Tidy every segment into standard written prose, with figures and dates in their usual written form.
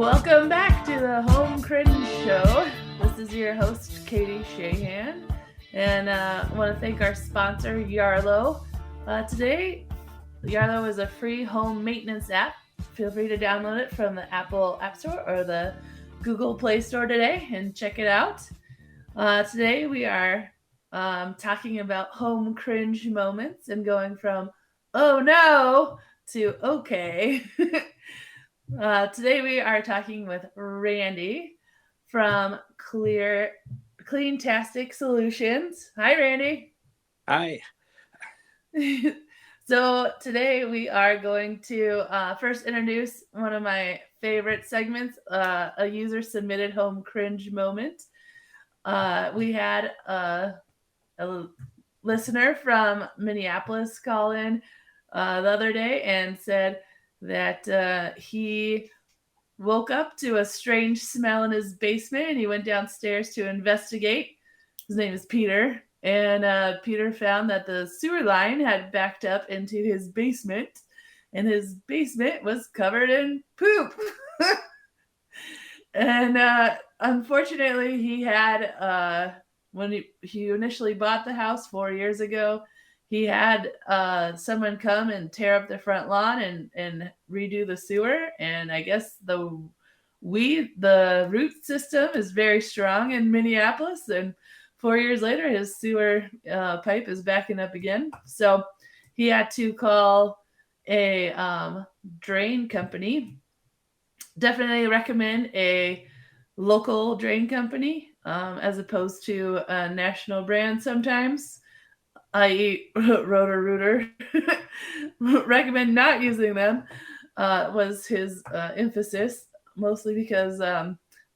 Welcome back to the Home Cringe Show. This is your host, Katie Shahan, and I want to thank our sponsor, Yarlow. Today, Yarlow is a free home maintenance app. Feel free to download it from the Apple App Store or the Google Play Store today and check it out. Today, we are talking about home cringe moments and going from oh no to okay. Today we are talking with Randy from Cleantastic Solutions. Hi, Randy. Hi. So today we are going to first introduce one of my favorite segments, a user submitted home cringe moment. We had a listener from Minneapolis call in the other day and said that he woke up to a strange smell in his basement and he went downstairs to investigate. His name is Peter. And Peter found that the sewer line had backed up into his basement and his basement was covered in poop. And unfortunately, he had, when he initially bought the house 4 years ago, he had someone come and tear up the front lawn and redo the sewer. And I guess the root system is very strong in Minneapolis. And 4 years later, his sewer pipe is backing up again. So he had to call a drain company. Definitely recommend a local drain company as opposed to a national brand sometimes, i.e. Roto-Rooter. Recommend not using them was his emphasis, mostly because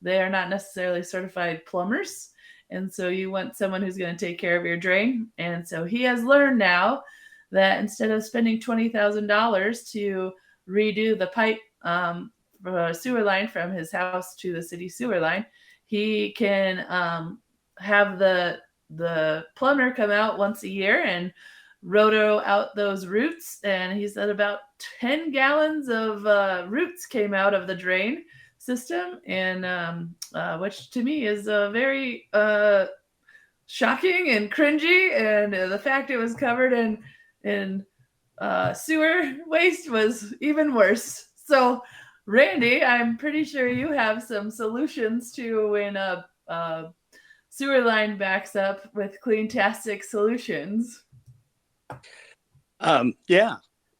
they are not necessarily certified plumbers. And so you want someone who's going to take care of your drain. And so he has learned now that instead of spending $20,000 to redo the pipe sewer line from his house to the city sewer line, he can have the plumber come out once a year and roto out those roots. And he said about 10 gallons of roots came out of the drain system, and which to me is very shocking and cringy. And the fact it was covered in sewer waste was even worse. So Randy, I'm pretty sure you have some solutions to when a sewer line backs up with Cleantastic Solutions. Yeah,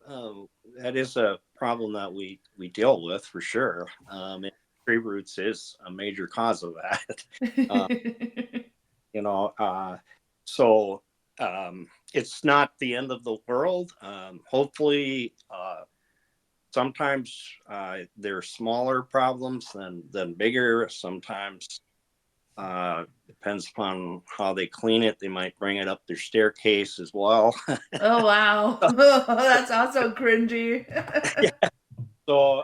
that is a problem that we deal with for sure. And tree roots is a major cause of that. So it's not the end of the world. Hopefully, sometimes there are smaller problems than bigger. Sometimes depends upon how they clean it. They might bring it up their staircase as well. Oh, wow. That's also cringy. Yeah. So,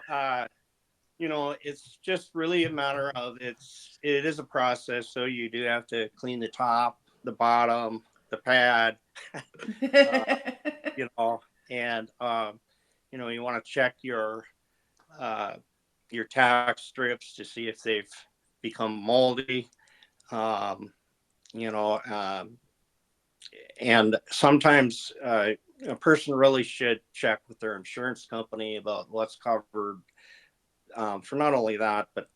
it's just really a matter of it is a process. So you do have to clean the top, the bottom, the pad, and you want to check your tack strips to see if they've become moldy. And sometimes a person really should check with their insurance company about what's covered for not only that, but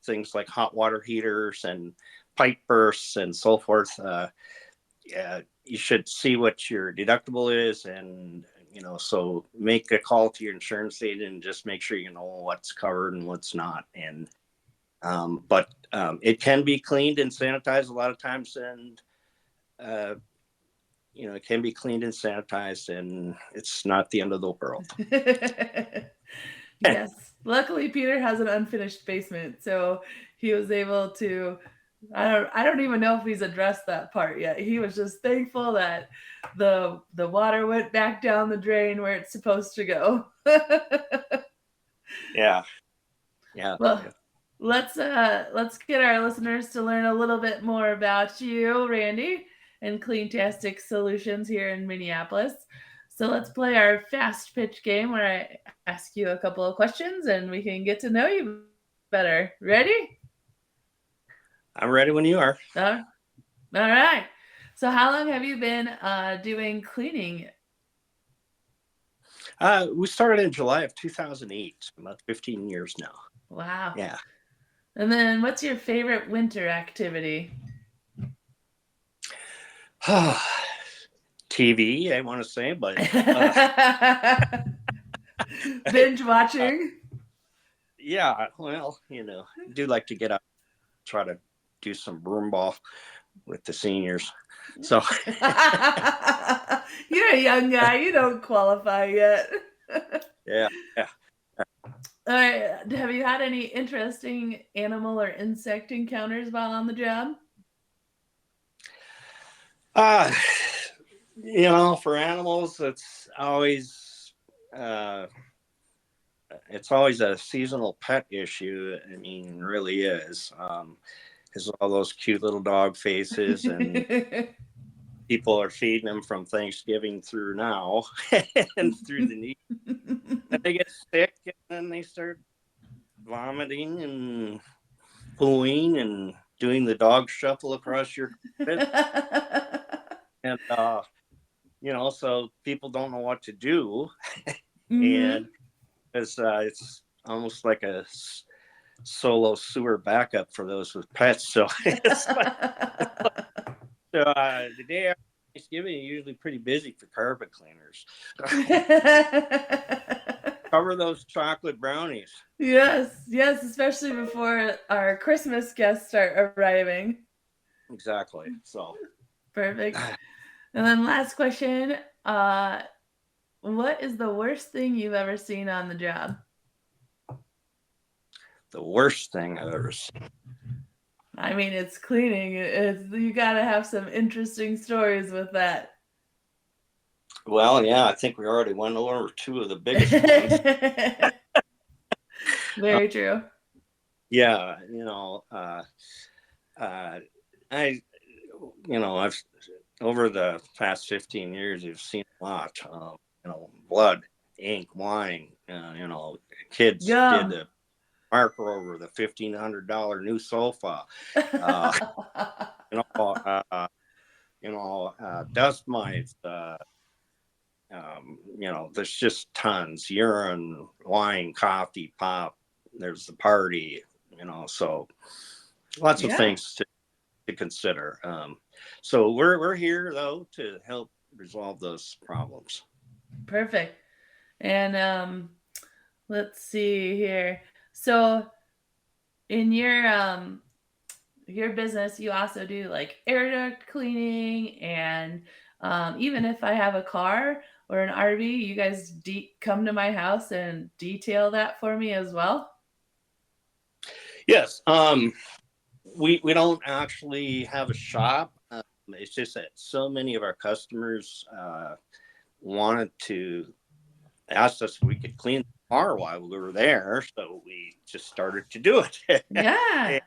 things like hot water heaters and pipe bursts and so forth. You should see what your deductible is, and so make a call to your insurance agent and just make sure you know what's covered and what's not. And but it can be cleaned and sanitized a lot of times, and it can be cleaned and sanitized, and it's not the end of the world. Yes. Luckily, Peter has an unfinished basement, so he was able to. I don't even know if he's addressed that part yet. He was just thankful that the water went back down the drain where it's supposed to go. Yeah. Well, let's get our listeners to learn a little bit more about you, Randy, and Cleantastic Solutions here in Minneapolis. So let's play our fast pitch game where I ask you a couple of questions and we can get to know you better. Ready? I'm ready when you are. All right. So how long have you been doing cleaning? We started in July of 2008, about 15 years now. Wow. Yeah. And then what's your favorite winter activity? TV, I want to say, but Binge uh, watching? yeah, well, do like to get out, try to do some broom ball with the seniors. So You're a young guy. You don't qualify yet. yeah, yeah. All right. Have you had any interesting animal or insect encounters while on the job? Uh, for animals, uh, it's always a seasonal pet issue. I mean, really is. Because all those cute little dog faces, and people are feeding them from Thanksgiving through now and through the knee. And they get sick, and then they start vomiting and pooing and doing the dog shuffle across your carpet. And so people don't know what to do, and Hmm. it's almost like a solo sewer backup for those with pets. So the day after Thanksgiving is usually pretty busy for carpet cleaners. Cover those chocolate brownies. Yes, especially before our Christmas guests start arriving. Exactly. So Perfect. And then last question, uh, what is the worst thing you've ever seen on the job? the worst thing I've ever seen. I mean, it's cleaning. You got to have some interesting stories with that. Well, yeah, I think we already went over two of the biggest ones. Very true. Yeah, I, I've over the past 15 years, you've seen a lot. Blood, ink, wine. Kids did Gum. the marker over the $1,500 new sofa. Uh, you know, uh, dust mites. There's just tons. Urine, wine, coffee, pop. There's the party. So lots of Yeah, things to consider. So we're here though to help resolve those problems. perfect. And let's see here. So in your business, you also do like air duct cleaning, and even if I have a car or an RV, you guys come to my house and detail that for me as well. Yes. We don't actually have a shop. It's just that so many of our customers wanted to ask us if we could clean the car while we were there, so we just started to do it. Yeah. And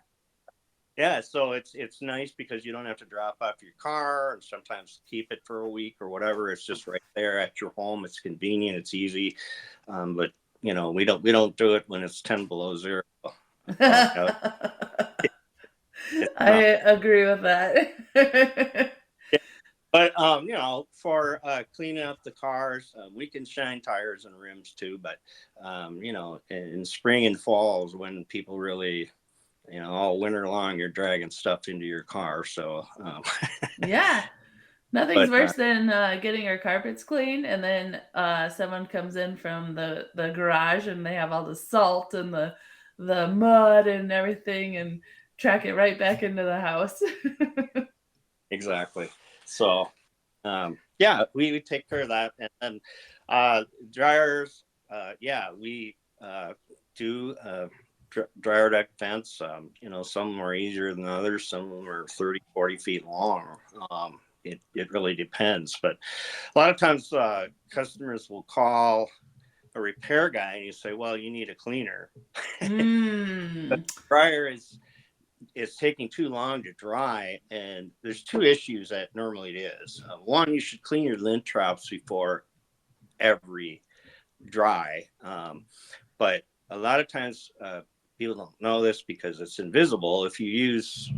yeah, so it's nice because you don't have to drop off your car and sometimes keep it for a week or whatever. It's just right there at your home. It's convenient. It's easy. But we don't do it when it's 10 below zero. Uh, it's I not. agree with that. But for cleaning up the cars, we can shine tires and rims too. But in spring and fall is when people really, all winter long, you're dragging stuff into your car. So, Yeah. Nothing's but worse than getting our carpets cleaned and then someone comes in from the garage and they have all the salt and the mud and everything and track it right back into the house. exactly. So, yeah, we take care of that. And then dryers, yeah, we do dryer deck vents. Some are easier than others. Some of them are 30, 40 feet long. It really depends. But a lot of times customers will call a repair guy and you say, well, you need a cleaner. But Mm. dryer is taking too long to dry, and there's two issues that normally it is. One, you should clean your lint traps before every dry, but a lot of times people don't know this because it's invisible. If you use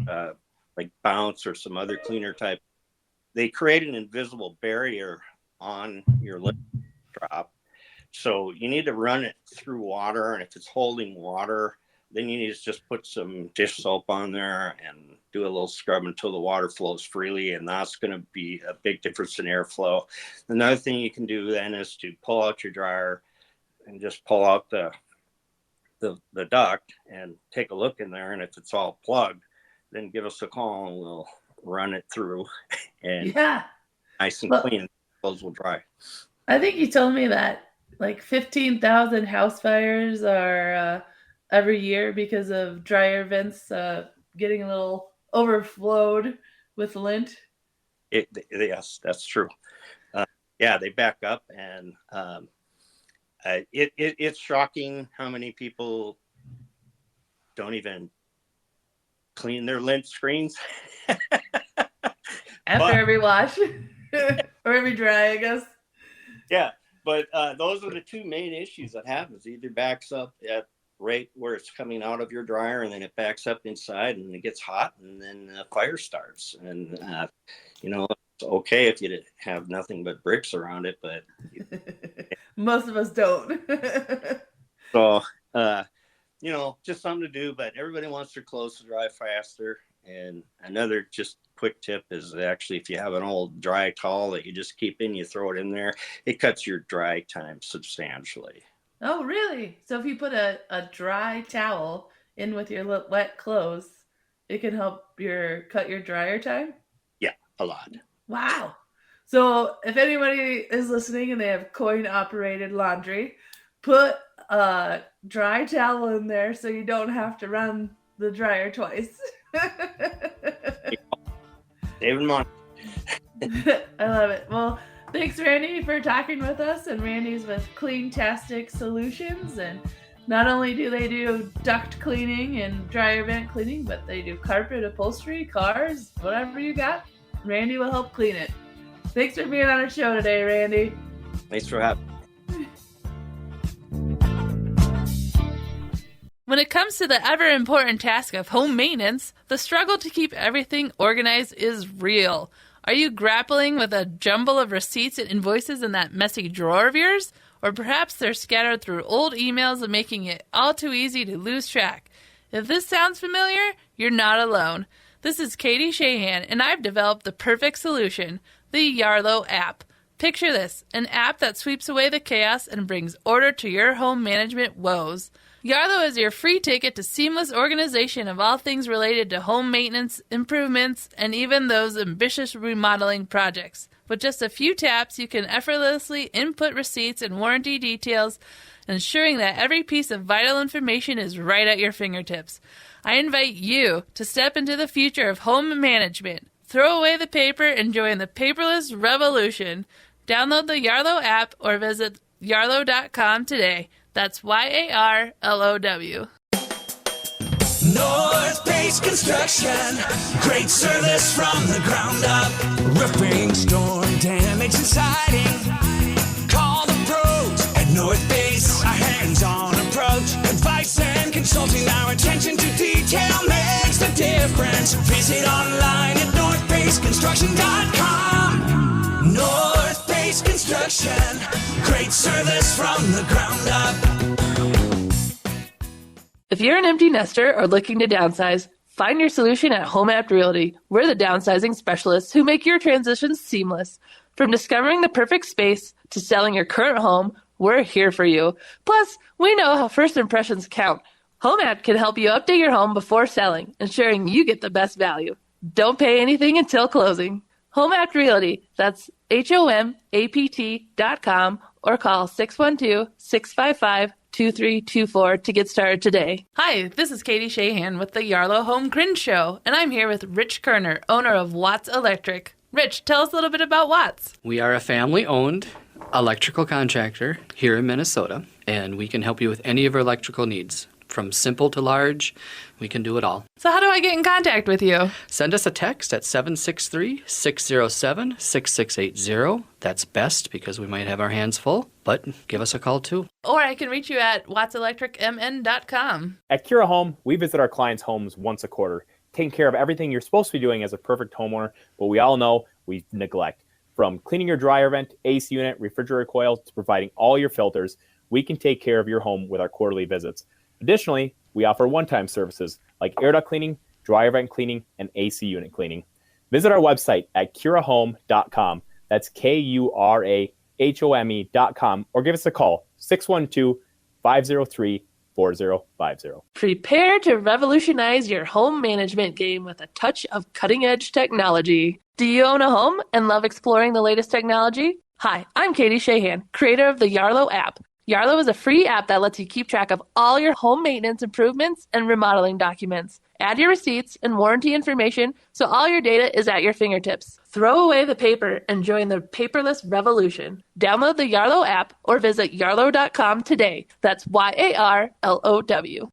like Bounce or some other cleaner type, they create an invisible barrier on your lint drop. So you need to run it through water, and if it's holding water, then you need to just put some dish soap on there and do a little scrub until the water flows freely, and that's going to be a big difference in airflow. Another thing you can do then is to pull out your dryer and just pull out the duct and take a look in there, and if it's all plugged, then give us a call and we'll run it through and nice and clean. Clothes will dry. I think you told me that like 15,000 house fires are every year because of dryer vents getting a little overflowed with lint. Yes, that's true. They back up, and it's shocking how many people don't even clean their lint screens after every wash or every dry, I guess. Yeah, but those are the two main issues that happens. It either backs up at right where it's coming out of your dryer, and then it backs up inside and it gets hot, and then a fire starts. And it's okay if you have nothing but bricks around it, but most of us don't. So just something to do, but everybody wants their clothes to dry faster. And another just quick tip is actually, if you have an old dry towel that you just keep in, you throw it in there, it cuts your dry time substantially. Oh, really? So if you put a dry towel in with your wet clothes, it can help cut your dryer time? Yeah, a lot. Wow. So if anybody is listening and they have coin-operated laundry, put a dry towel in there so you don't have to run the dryer twice. Saving money. I love it. Well, thanks, Randy, for talking with us. And Randy's with Cleantastic Solutions. And not only do they do duct cleaning and dryer vent cleaning, but they do carpet, upholstery, cars, whatever you got. Randy will help clean it. Thanks for being on our show today, Randy. Thanks for having me. When it comes to the ever-important task of home maintenance, the struggle to keep everything organized is real. Are you grappling with a jumble of receipts and invoices in that messy drawer of yours? Or perhaps they're scattered through old emails and making it all too easy to lose track. If this sounds familiar, you're not alone. This is Katie Shahan, and I've developed the perfect solution, the Yarlow app. Picture this, an app that sweeps away the chaos and brings order to your home management woes. Yarlow is your free ticket to seamless organization of all things related to home maintenance, improvements, and even those ambitious remodeling projects. With just a few taps, you can effortlessly input receipts and warranty details, ensuring that every piece of vital information is right at your fingertips. I invite you to step into the future of home management. Throw away the paper and join the paperless revolution. Download the Yarlow app or visit yarlow.com today. That's YARLOW. North Base Construction, great service from the ground up. Roofing, storm damage, and siding. Call the pros at North Base. Our hands-on approach, advice and consulting. Our attention to detail makes the difference. Visit online at northbaseconstruction.com. North Base Construction, great service from the ground up. If you're an empty nester or looking to downsize, find your solution at Home Realty. We're the downsizing specialists who make your transitions seamless. From discovering the perfect space to selling your current home, we're here for you. Plus, we know how first impressions count. Home can help you update your home before selling, ensuring you get the best value. Don't pay anything until closing. Home Realty, that's HOMAPT.com, or call 612-655-2324 to get started today. Hi, this is Katie Shahan with the Yarlow Home Cringe Show, and I'm here with Rich Kerner, owner of Watts Electric. Rich, tell us a little bit about Watts. We are a family-owned electrical contractor here in Minnesota, and we can help you with any of your electrical needs. From simple to large, we can do it all. So how do I get in contact with you? Send us a text at 763-607-6680. That's best because we might have our hands full, but give us a call too. Or I can reach you at wattselectricmn.com. At Cura Home, we visit our clients' homes once a quarter, taking care of everything you're supposed to be doing as a perfect homeowner, but we all know we neglect. From cleaning your dryer vent, AC unit, refrigerator coil, to providing all your filters, we can take care of your home with our quarterly visits. Additionally, we offer one-time services like air duct cleaning, dryer vent cleaning, and AC unit cleaning. Visit our website at curahome.com. That's KURAHOME.com, or give us a call, 612-503-4050. Prepare to revolutionize your home management game with a touch of cutting-edge technology. Do you own a home and love exploring the latest technology? Hi, I'm Katie Shahan, creator of the Yarlow app. Yarlow is a free app that lets you keep track of all your home maintenance improvements and remodeling documents. Add your receipts and warranty information so all your data is at your fingertips. Throw away the paper and join the paperless revolution. Download the Yarlow app or visit yarlow.com today. That's YARLOW.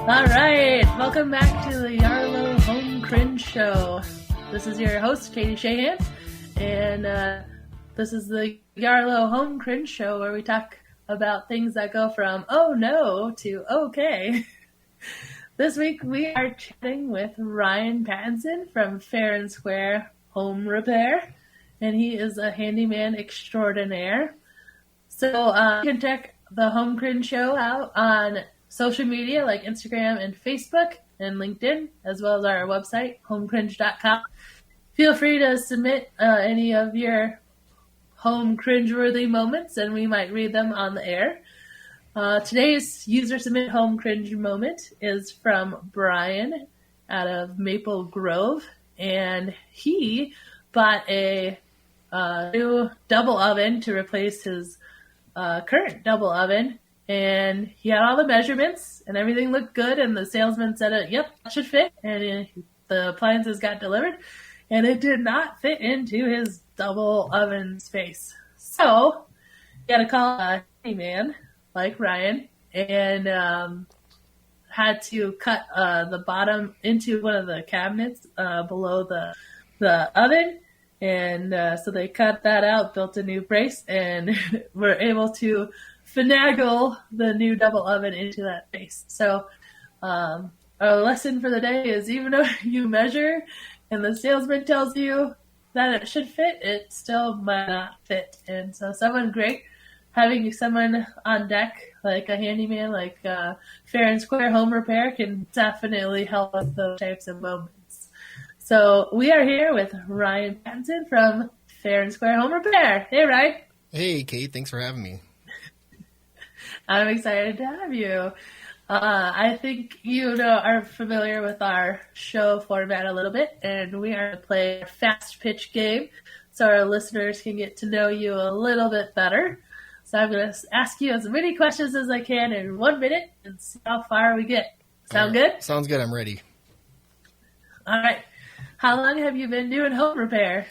All right, welcome back to the Yarlow Home Cringe Show. This is your host, Katie Shahan, and this is the Yarlow Home Cringe Show where we talk about things that go from oh no to okay. This week we are chatting with Ryan Pattinson from Fair and Square Home Repair, and he is a handyman extraordinaire. So you can check the Home Cringe Show out on social media like Instagram and Facebook and LinkedIn, as well as our website, homecringe.com. Feel free to submit any of your home cringe-worthy moments, and we might read them on the air. Today's user submit home cringe moment is from Brian out of Maple Grove, and he bought a new double oven to replace his current double oven. And he had all the measurements, and everything looked good, and the salesman said, yep, that should fit, and the appliances got delivered, and it did not fit into his double oven space. So, you got to call a handyman, like Ryan, and had to cut the bottom into one of the cabinets below the oven, and so they cut that out, built a new brace, and were able to finagle the new double oven into that space. So our lesson for the day is even though you measure and the salesman tells you that it should fit, it still might not fit. And so having someone on deck, like a handyman, like Fair and Square Home Repair, can definitely help with those types of moments. So we are here with Ryan Pattinson from Fair and Square Home Repair. Hey, Ryan. Hey, Kate. Thanks for having me. I'm excited to have you. I think you are familiar with our show format a little bit, and we are going to play a fast pitch game so our listeners can get to know you a little bit better. So I'm going to ask you as many questions as I can in 1 minute and see how far we get. Sound good? Sounds good. I'm ready. All right. How long have you been doing home repair?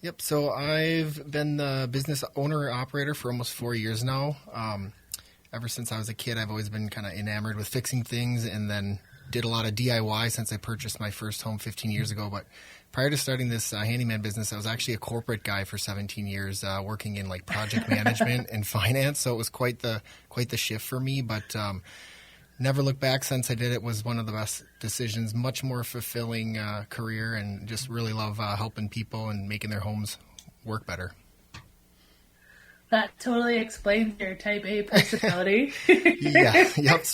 Yep. So I've been the business owner operator for almost 4 years now. Ever since I was a kid, I've always been kind of enamored with fixing things, and then did a lot of DIY since I purchased my first home 15 years ago. But prior to starting this handyman business, I was actually a corporate guy for 17 years, working in like project management and finance. So it was quite the shift for me. But never looked back since I did it. Was one of the best decisions. Much more fulfilling career, and just really love helping people and making their homes work better. That totally explains your type A personality. Yeah, yep. I got a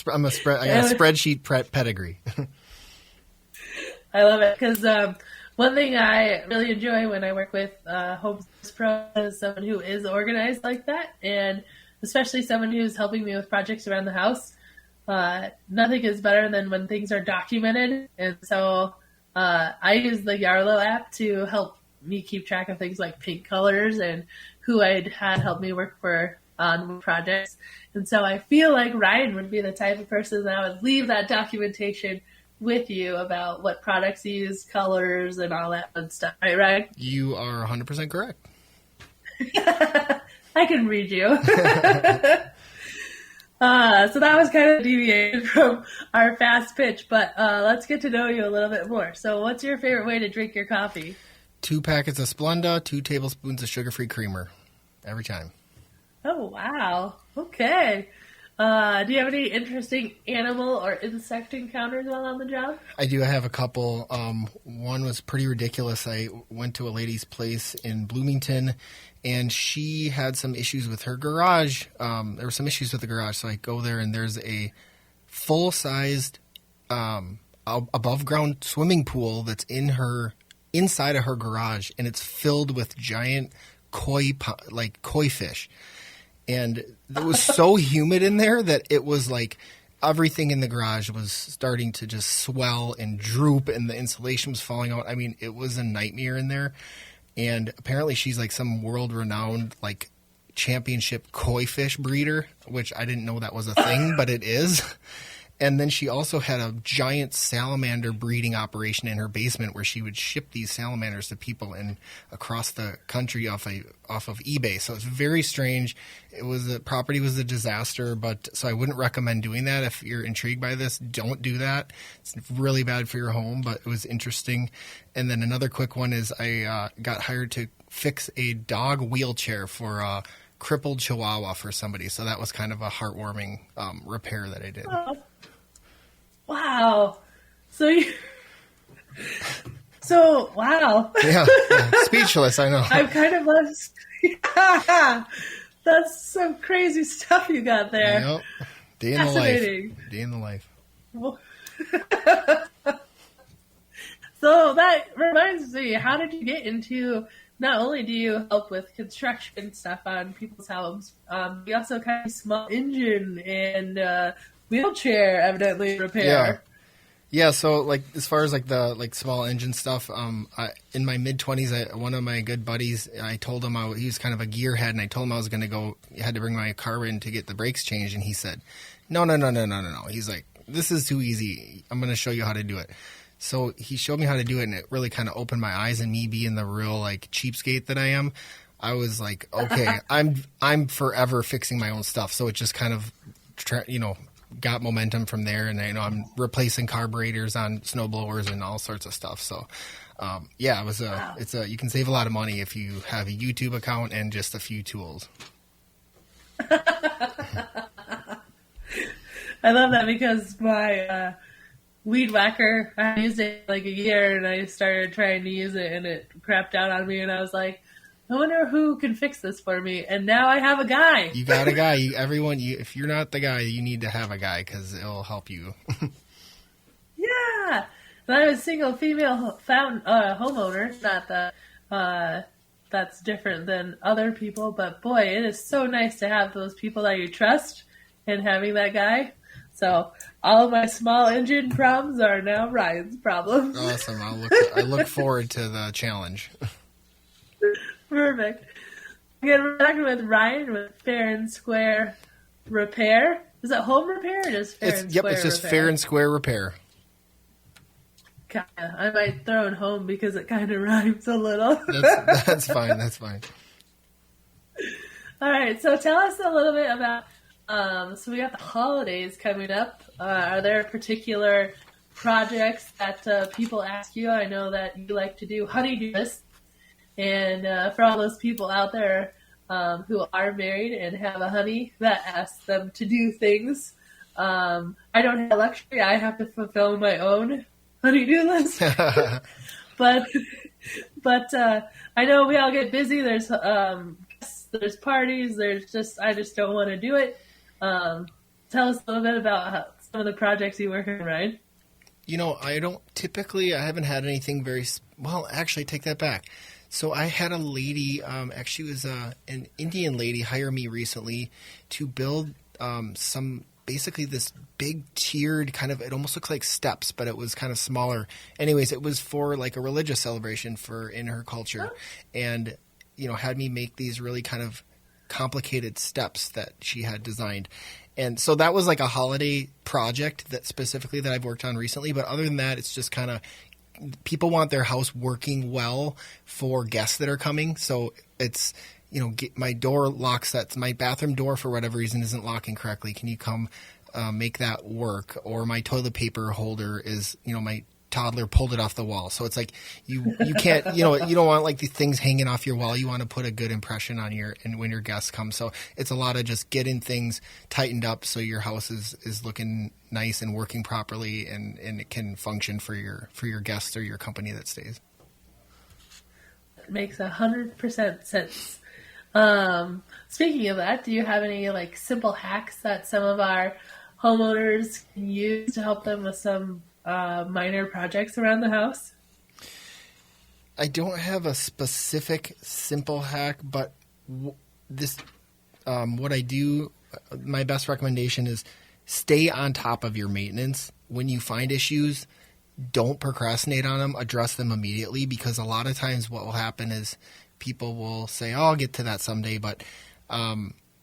spreadsheet pedigree. I love it because one thing I really enjoy when I work with Home Pro is someone who is organized like that, and especially someone who's helping me with projects around the house. Nothing is better than when things are documented, and so I use the Yarlow app to help me keep track of things like paint colors and who I'd had help me work for on projects. And so I feel like Ryan would be the type of person that would leave that documentation with you about what products you use, colors, and all that fun stuff. Right, Ryan? You are 100% correct. I can read you. So that was kind of deviated from our fast pitch, but let's get to know you a little bit more. So what's your favorite way to drink your coffee? 2 packets of Splenda, 2 tablespoons of sugar-free creamer every time. Oh, wow. Okay. Do you have any interesting animal or insect encounters while on the job? I do have a couple. One was pretty ridiculous. I went to a lady's place in Bloomington, and she had some issues with her garage. There were some issues with the garage, so I go there, and there's a full-sized above-ground swimming pool that's inside of her garage, and it's filled with giant koi fish. And it was so humid in there that it was like everything in the garage was starting to just swell and droop, and the insulation was falling out. I mean, it was a nightmare in there. And apparently she's like some world-renowned like championship koi fish breeder, which I didn't know that was a thing, but it is. And then she also had a giant salamander breeding operation in her basement where she would ship these salamanders to people across the country off of eBay. So it's very strange. The property was a disaster, but so I wouldn't recommend doing that. If you're intrigued by this, don't do that. It's really bad for your home, but it was interesting. And then another quick one is I got hired to fix a dog wheelchair for a crippled Chihuahua for somebody. So that was kind of a heartwarming repair that I did. Oh. Wow. Wow. Yeah, speechless, I know. I'm kind of lost. Yeah, that's some crazy stuff you got there. Yep. Day in the life. Day in the life. So that reminds me, how did you get into, not only do you help with construction stuff on people's homes, you also kind of small engine and wheelchair evidently repair. Yeah, so like as far as like the small engine stuff, in my mid-20s, one of my good buddies, I told him he was kind of a gearhead, and I told him I was going to go, had to bring my car in to get the brakes changed, and he said, no. He's like, this is too easy. I'm going to show you how to do it. So he showed me how to do it, and it really kind of opened my eyes, and me being the real like cheapskate that I am, I was like, okay, I'm forever fixing my own stuff. So it just kind of, got momentum from there, and I'm replacing carburetors on snowblowers and all sorts of stuff. So, you can save a lot of money if you have a YouTube account and just a few tools. I love that because my weed whacker, I used it like a year, and I started trying to use it, and it crapped out on me, and I was like, I wonder who can fix this for me. And now I have a guy. You got a guy. If you're not the guy, you need to have a guy because it'll help you. Yeah. And I'm a single female homeowner. Not that that's different than other people, but boy, it is so nice to have those people that you trust and having that guy. So all of my small engine problems are now Ryan's problems. Awesome. I look forward to the challenge. Perfect. Again, we're talking with Ryan with Fair and Square Repair. Is it home repair or just Fair and Square? Yep, it's just repair? Fair and Square Repair. Kinda. I might throw in home because it kind of rhymes a little. That's fine. That's fine. All right, so tell us a little bit about. So we got the holidays coming up. Are there particular projects that people ask you? I know that you like to do honey-do lists. And for all those people out there who are married and have a honey that asks them to do things, I don't have a luxury. I have to fulfill my own honey-do list. but I know we all get busy. There's parties. I just don't want to do it. Tell us a little bit about some of the projects you work on, Ryan. I haven't had anything actually, take that back. So I had a lady, actually was an Indian lady, hire me recently to build basically this big tiered kind of, it almost looks like steps, but it was kind of smaller. Anyways, it was for like a religious celebration in her culture. Oh. And, had me make these really kind of complicated steps that she had designed. And so that was like a holiday project that I've worked on recently. But other than that, it's just kind of, people want their house working well for guests that are coming. So it's get my door locks my bathroom door for whatever reason isn't locking correctly. Can you come make that work? Or my toilet paper holder is, my toddler pulled it off the wall. So it's like you can't, you don't want like these things hanging off your wall. You want to put a good impression on when your guests come. So it's a lot of just getting things tightened up so your house is looking nice and working properly, and it can function for your guests or your company that stays. It makes 100% sense. Speaking of that, do you have any like simple hacks that some of our homeowners can use to help them with some minor projects around the house? I don't have a specific simple hack, but what I do, my best recommendation is stay on top of your maintenance. When you find issues, don't procrastinate on them, address them immediately, because a lot of times what will happen is people will say, oh, I'll get to that someday, but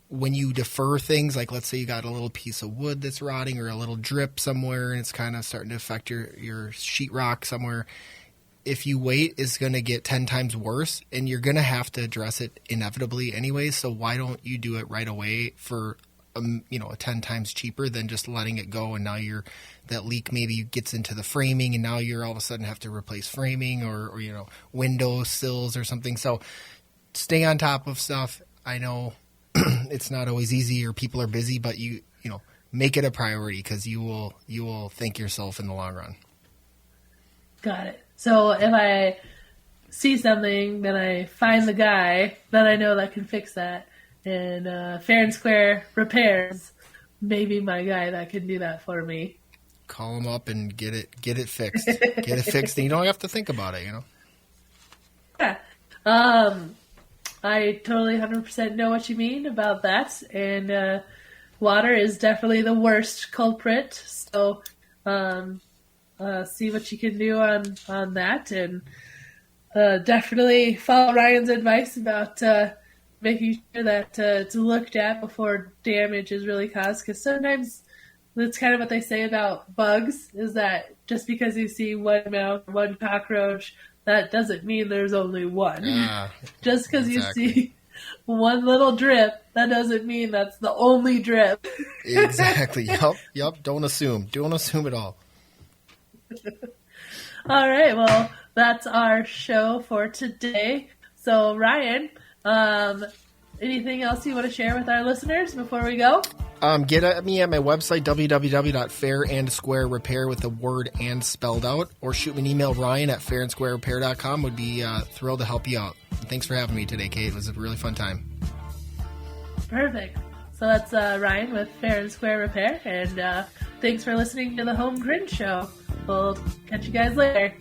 when you defer things, like let's say you got a little piece of wood that's rotting or a little drip somewhere and it's kind of starting to affect your sheetrock somewhere, if you wait, it's going to get 10 times worse, and you're going to have to address it inevitably anyway. So why don't you do it right away for a 10 times cheaper than just letting it go, and now that leak maybe gets into the framing, and now you're all of a sudden have to replace framing or window sills or something. So stay on top of stuff. I know it's not always easy or people are busy, but you make it a priority, because you will thank yourself in the long run. Got it. So if I see something, then I find the guy that I know that can fix that. And Fair and Square Repairs, maybe my guy that can do that for me. Call him up and get it fixed. Get it fixed, and you don't have to think about it, Yeah. I totally 100% know what you mean about that. And water is definitely the worst culprit. So see what you can do on that. And definitely follow Ryan's advice about making sure that it's looked at before damage is really caused. Because sometimes that's kind of what they say about bugs, is that just because you see one mouse, one cockroach, that doesn't mean there's only one. Just because exactly. you see one little drip, that doesn't mean that's the only drip. Exactly. Yep. Don't assume at all. All right. Well, that's our show for today. So, Ryan, anything else you want to share with our listeners before we go? Get at me at my website, www.fairandsquarerepair with the word "and" spelled out, or shoot me an email, Ryan@fairandsquarerepair.com. Would be thrilled to help you out. Thanks for having me today, Kate. It was a really fun time. Perfect. So that's Ryan with Fair and Square Repair, and thanks for listening to the Home Cringe Show. We'll catch you guys later.